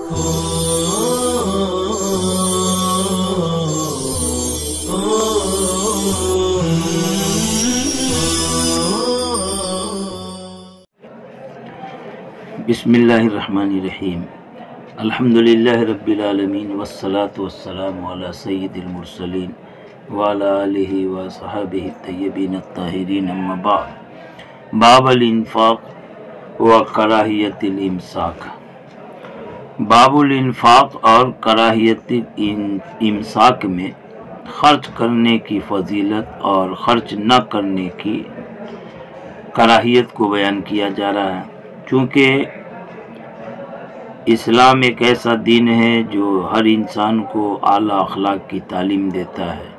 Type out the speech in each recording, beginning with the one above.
بسم اللہ الرحمن الرحیم الحمدللہ رب العالمین والصلاة والسلام علی سید المرسلین وعلی آلہ وصحبہ الطیبین الطاہرین اما بعد باب الانفاق و کراہیت الامساک باب الانفاق اور کراہیت امساک میں خرچ کرنے کی فضیلت اور خرچ نہ کرنے کی کراہیت کو بیان کیا جا رہا ہے، چونکہ اسلام ایک ایسا دین ہے جو ہر انسان کو اعلیٰ اخلاق کی تعلیم دیتا ہے۔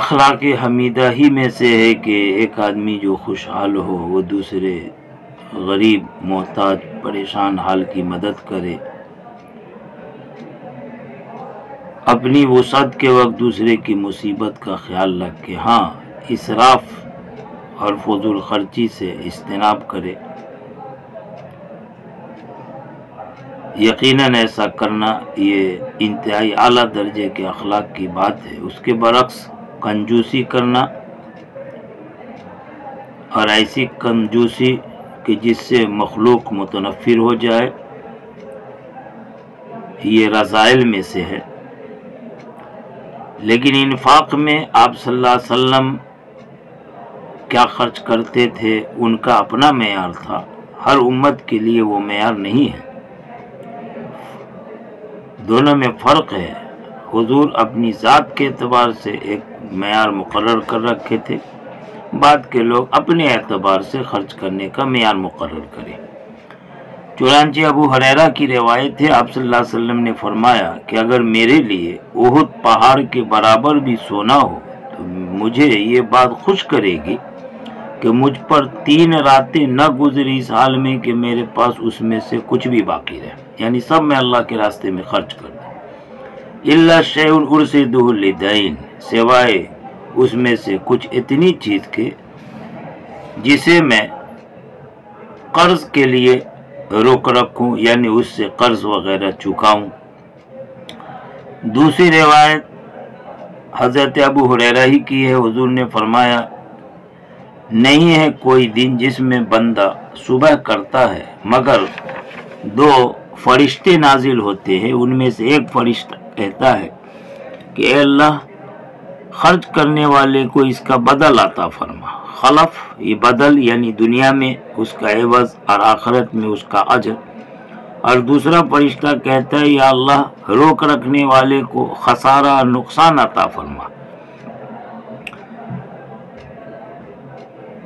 اخلاق حمیدہ ہی میں سے ہے کہ ایک آدمی جو خوشحال ہو وہ دوسرے غریب، محتاج، پریشان حال کی مدد کرے، اپنی وسعت کے وقت دوسرے کی مصیبت کا خیال رکھے، ہاں اسراف اور فضول خرچی سے اجتناب کرے۔ یقیناً ایسا کرنا یہ انتہائی اعلیٰ درجے کے اخلاق کی بات ہے۔ اس کے برعکس کنجوسی کرنا، اور ایسی کنجوسی کہ جس سے مخلوق متنفر ہو جائے، یہ رذائل میں سے ہے۔ لیکن انفاق میں آپ صلی اللہ علیہ وسلم کیا خرچ کرتے تھے ان کا اپنا معیار تھا، ہر امت کے لیے وہ معیار نہیں ہے، دونوں میں فرق ہے۔ حضور اپنی ذات کے اعتبار سے ایک معیار مقرر کر رکھے تھے، بعد کے لوگ اپنے اعتبار سے خرچ کرنے کا معیار مقرر کریں۔ چنانچہ ابو ہریرہ کی روایت ہے، آپ صلی اللہ علیہ وسلم نے فرمایا کہ اگر میرے لیے احد پہاڑ کے برابر بھی سونا ہو تو مجھے یہ بات خوش کرے گی کہ مجھ پر 3 راتیں نہ گزری اس حال میں کہ میرے پاس اس میں سے کچھ بھی باقی رہے، یعنی سب میں اللہ کے راستے میں خرچ کر دوں۔ الا شیء ارصدہ لدین، سوائے اس میں سے کچھ اتنی چیز کے جسے میں قرض کے لیے روک رکھوں، یعنی اس سے قرض وغیرہ چکاؤں۔ دوسری روایت حضرت ابو ہریرہ ہی کی ہے، حضور نے فرمایا نہیں ہے کوئی دن جس میں بندہ صبح کرتا ہے مگر 2 فرشتے نازل ہوتے ہیں، ان میں سے ایک فرشتہ کہتا ہے کہ اے اللہ خرچ کرنے والے کو اس کا بدل عطا فرما، خلف یہ بدل یعنی دنیا میں اس کا عوض اور آخرت میں اس کا اجر، اور دوسرا فرشتہ کہتا ہے یا اللہ روک رکھنے والے کو خسارہ اور نقصان عطا فرما۔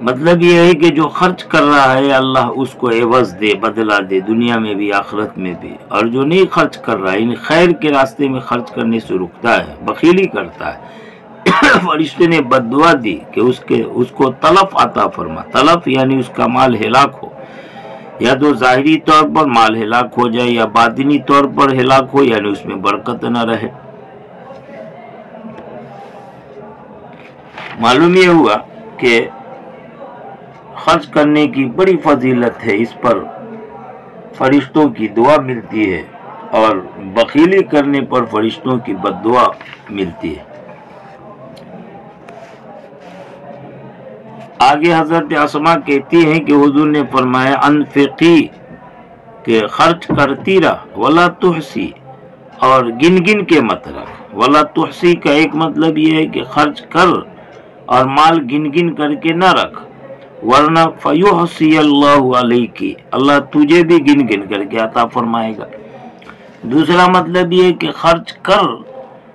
مطلب یہ ہے کہ جو خرچ کر رہا ہے اللہ اس کو عوض دے، بدلہ دے، دنیا میں بھی آخرت میں بھی، اور جو نہیں خرچ کر رہا ہے یعنی خیر کے راستے میں خرچ کرنے سے رکتا ہے، بخیلی کرتا ہے، فرشتے نے بد دعا دی کہ اس کو تلف عطا فرما۔ تلف یعنی اس کا مال ہلاک ہو، یا تو ظاہری طور پر مال ہلاک ہو جائے یا باطنی طور پر ہلاک ہو، یعنی اس میں برکت نہ رہے۔ معلوم یہ ہوا کہ خرچ کرنے کی بڑی فضیلت ہے، اس پر فرشتوں کی دعا ملتی ہے، اور بخیلی کرنے پر فرشتوں کی بد دعا ملتی ہے۔ آگے حضرت اسماء کہتی ہیں کہ حضور نے فرمایا انفقی، کہ خرچ کرتی رہ، ولا تحسی، اور گن گن کے مت رکھ۔ ولا تحسی کا ایک مطلب یہ ہے کہ خرچ کر اور مال گن گن کر کے نہ رکھ، ورنہ فیحصی اللہ علیک، اللہ تجھے بھی گن گن کر کے عطا فرمائے گا۔ دوسرا مطلب یہ کہ خرچ کر،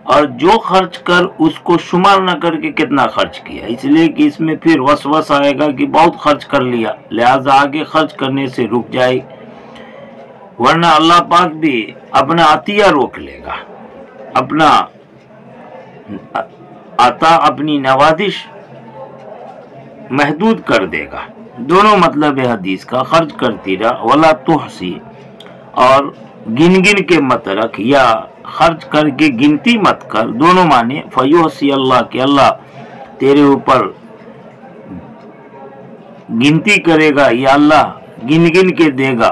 اور جو خرچ کر اس کو شمار نہ کر کے کتنا خرچ کیا، اس لیے کہ اس میں پھر وسوسہ آئے گا کہ بہت خرچ کر لیا، لہذا آگے خرچ کرنے سے رک جائے، ورنہ اللہ پاک بھی اپنا عطیہ روک لے گا، اپنا عطا، اپنی نوازش محدود کر دے گا۔ دونوں مطلب ہے حدیث کا، خرچ کرتی رہ، ولا تحسی، اور گن گن کے مت رکھ، یا خرچ کر کے گنتی مت کر، دونوں معنی فیحصی اللہ، کہ اللہ تیرے اوپر گنتی کرے گا، یا اللہ گن گن کے دے گا۔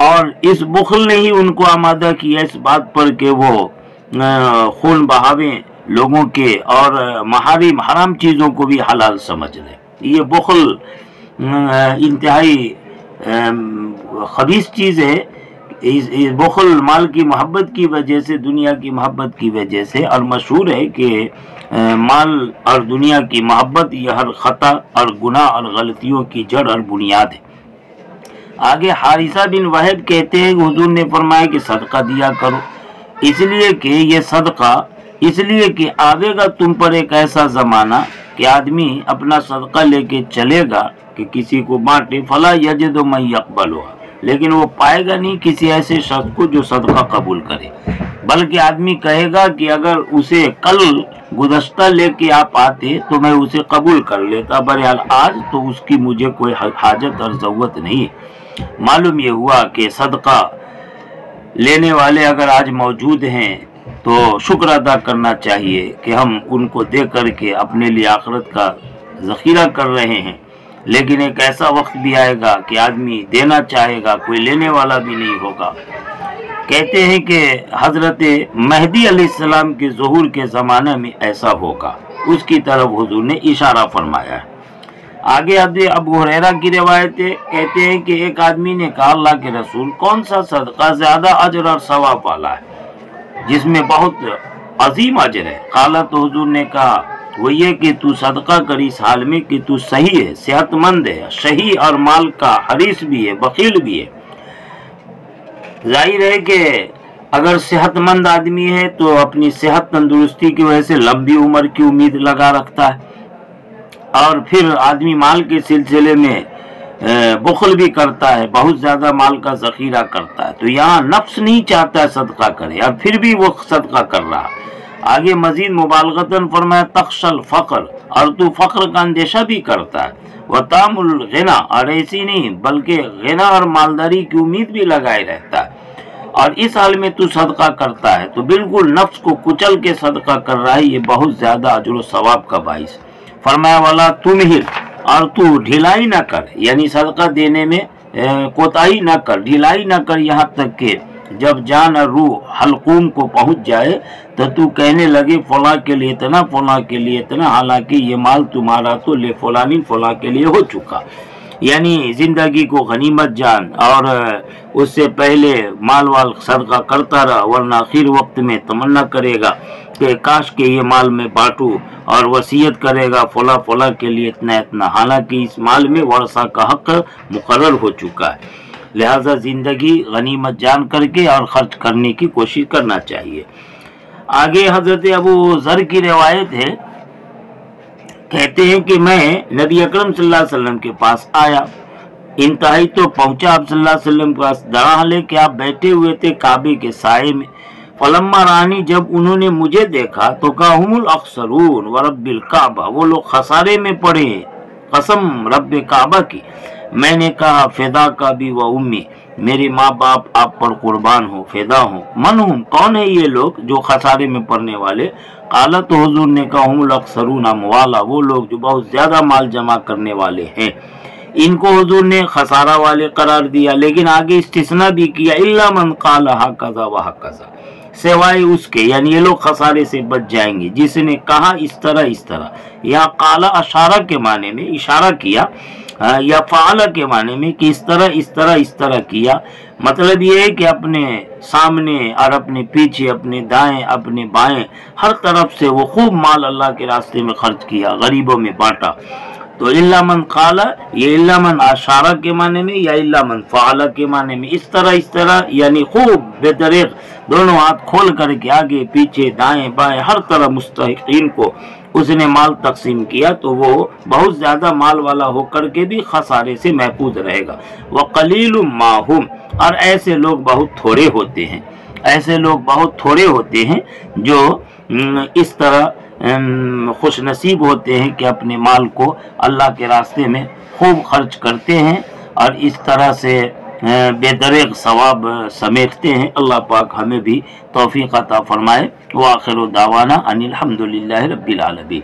اور اس بخل نے ہی ان کو آمادہ کیا اس بات پر کہ وہ خون بہاویں لوگوں کے اور محارم حرام چیزوں کو بھی حلال سمجھ لیں۔ یہ بخل انتہائی خبیث چیز ہے۔ بخل مال کی محبت کی وجہ سے، دنیا کی محبت کی وجہ سے، اور مشہور ہے کہ مال اور دنیا کی محبت یہ ہر خطا اور گناہ اور غلطیوں کی جڑ اور بنیاد ہے۔ آگے حارثہ بن وہب کہتے ہیں کہ حضور نے فرمایا کہ صدقہ دیا کرو، اس لیے کہ یہ صدقہ اس لیے کہ آئے گا تم پر ایک ایسا زمانہ کہ آدمی اپنا صدقہ لے کے چلے گا کہ کسی کو بانٹے، فلا یجد من یقبلھا، لیکن وہ پائے گا نہیں کسی ایسے شخص کو جو صدقہ قبول کرے، بلکہ آدمی کہے گا کہ اگر اسے کل گزشتہ لے کے آپ آتے تو میں اسے قبول کر لیتا، بہرحال آج تو اس کی مجھے کوئی حاجت اور ضرورت نہیں۔ معلوم یہ ہوا کہ صدقہ لینے والے اگر آج موجود ہیں تو شکر ادا کرنا چاہیے کہ ہم ان کو دے کر کے اپنے لیے آخرت کا ذخیرہ کر رہے ہیں، لیکن ایک ایسا وقت بھی آئے گا کہ آدمی دینا چاہے گا، کوئی لینے والا بھی نہیں ہوگا۔ کہتے ہیں کہ حضرت مہدی علیہ السلام کے ظہور کے زمانے میں ایسا ہوگا، اس کی طرف حضور نے اشارہ فرمایا ہے۔ آگے ابو ہریرہ کی روایت ہے، کہتے ہیں کہ ایک آدمی نے کہا اللہ کے رسول کون سا صدقہ زیادہ اجر اور ثواب والا ہے جس میں بہت عظیم اجر ہے؟ قال تو حضور نے کہا وہ یہ کہ تو صدقہ کر اس حال میں کہ تو صحیح ہے، صحت مند ہے، شہی اور مال کا حریص بھی ہے، بخیل بھی ہے۔ ظاہر ہے کہ اگر صحت مند آدمی ہے تو اپنی صحت تندرستی کی وجہ سے لمبی عمر کی امید لگا رکھتا ہے، اور پھر آدمی مال کے سلسلے میں بخل بھی کرتا ہے، بہت زیادہ مال کا ذخیرہ کرتا ہے، تو یہاں نفس نہیں چاہتا ہے صدقہ کرے اور پھر بھی وہ صدقہ کر رہا۔ آگے مزید مبالغتاً فرمایا تخشى الفقر، اور تو فقر کا اندیشہ بھی کرتا ہے، وطام الغنا، اور ایسی نہیں بلکہ غنا اور مالداری کی امید بھی لگائے رہتا ہے، اور اس حال میں تو صدقہ کرتا ہے تو بالکل نفس کو کچل کے صدقہ کر رہا ہے، یہ بہت زیادہ اجر و ثواب کا باعث۔ فرمایا والا تمہل، اور تو ڈھیلائی نہ کر، یعنی صدقہ دینے میں کوتاہی نہ کر، ڈھیلائی نہ کر، یہاں تک کہ جب جان اور روح حلقوم کو پہنچ جائے تو کہنے لگے فلاں کے لیے اتنا، فلاں کے لیے اتنا، حالانکہ یہ مال تمہارا تو لے فلانی فلاں کے لیے ہو چکا۔ یعنی زندگی کو غنیمت جان اور اس سے پہلے مال وال صدقہ کرتا رہا، ورنہ آخر وقت میں تمنا کرے گا کہ کاش کہ یہ مال میں بانٹوں، اور وصیت کرے گا فلاں فلاں کے لیے اتنا اتنا، حالانکہ اس مال میں ورثہ کا حق مقرر ہو چکا ہے۔ لہذا زندگی غنیمت جان کر کے اور خرچ کرنے کی کوشش کرنا چاہیے۔ آگے حضرت ابو ذر کی روایت ہے، کہتے ہیں کہ میں نبی اکرم صلی اللہ علیہ وسلم کے پاس آیا، انتہائی تو پہنچا آپ صلی اللہ علیہ وسلم کے پاس، درحال ہے کہ آپ بیٹھے ہوئے تھے کعبے کے سائے میں۔ فلما رانی، جب انہوں نے مجھے دیکھا تو کہا ہم الاخسرون ورب الکعبہ، وہ لوگ خسارے میں پڑے ہیں قسم رب کعبہ کی۔ میں نے کہا فدا کا بھی و امی، میری ماں باپ آپ پر قربان ہو، فدا ہو۔ من ہم، کون ہے یہ لوگ جو خسارے میں پڑنے والے؟ قال تو حضور نے کہا ہم الاکثرون اموالا، وہ لوگ جو بہت زیادہ مال جمع کرنے والے ہیں۔ ان کو حضور نے خسارہ والے قرار دیا، لیکن آگے استثناء بھی کیا، الا من قال ہکذا و ہکذا، سوائے اس کے، یعنی یہ لوگ خسارے سے بچ جائیں گے جس نے کہا اس طرح اس طرح۔ یہاں قال اشارہ کے معنی میں اشارہ کیا، یا فعل کے معنی میں کہ اس طرح اس طرح اس طرح کیا، مطلب یہ ہے کہ اپنے سامنے اور اپنے پیچھے، اپنے دائیں اپنے بائیں، ہر طرف سے وہ خوب مال اللہ کے راستے میں خرچ کیا، غریبوں میں بانٹا۔ تو الا من قال، یہ الا من اشارہ کے معنی میں یا الا من فعل کے معنی میں، اس طرح یعنی خوب بے دریغ دونوں ہاتھ کھول کر کے آگے پیچھے دائیں بائیں ہر طرح مستحقین کو اس نے مال تقسیم کیا، تو وہ بہت زیادہ مال والا ہو کر کے بھی خسارے سے محفوظ رہے گا۔ وقلیل ما هم، اور ایسے لوگ بہت تھوڑے ہوتے ہیں، ایسے لوگ بہت تھوڑے ہوتے ہیں جو اس طرح خوش نصیب ہوتے ہیں کہ اپنے مال کو اللہ کے راستے میں خوب خرچ کرتے ہیں اور اس طرح سے بے دریغ ثواب سمیٹتے ہیں۔ اللہ پاک ہمیں بھی توفیق عطا فرمائے۔ وآخر دعوانا ان الحمدللہ رب العالمین۔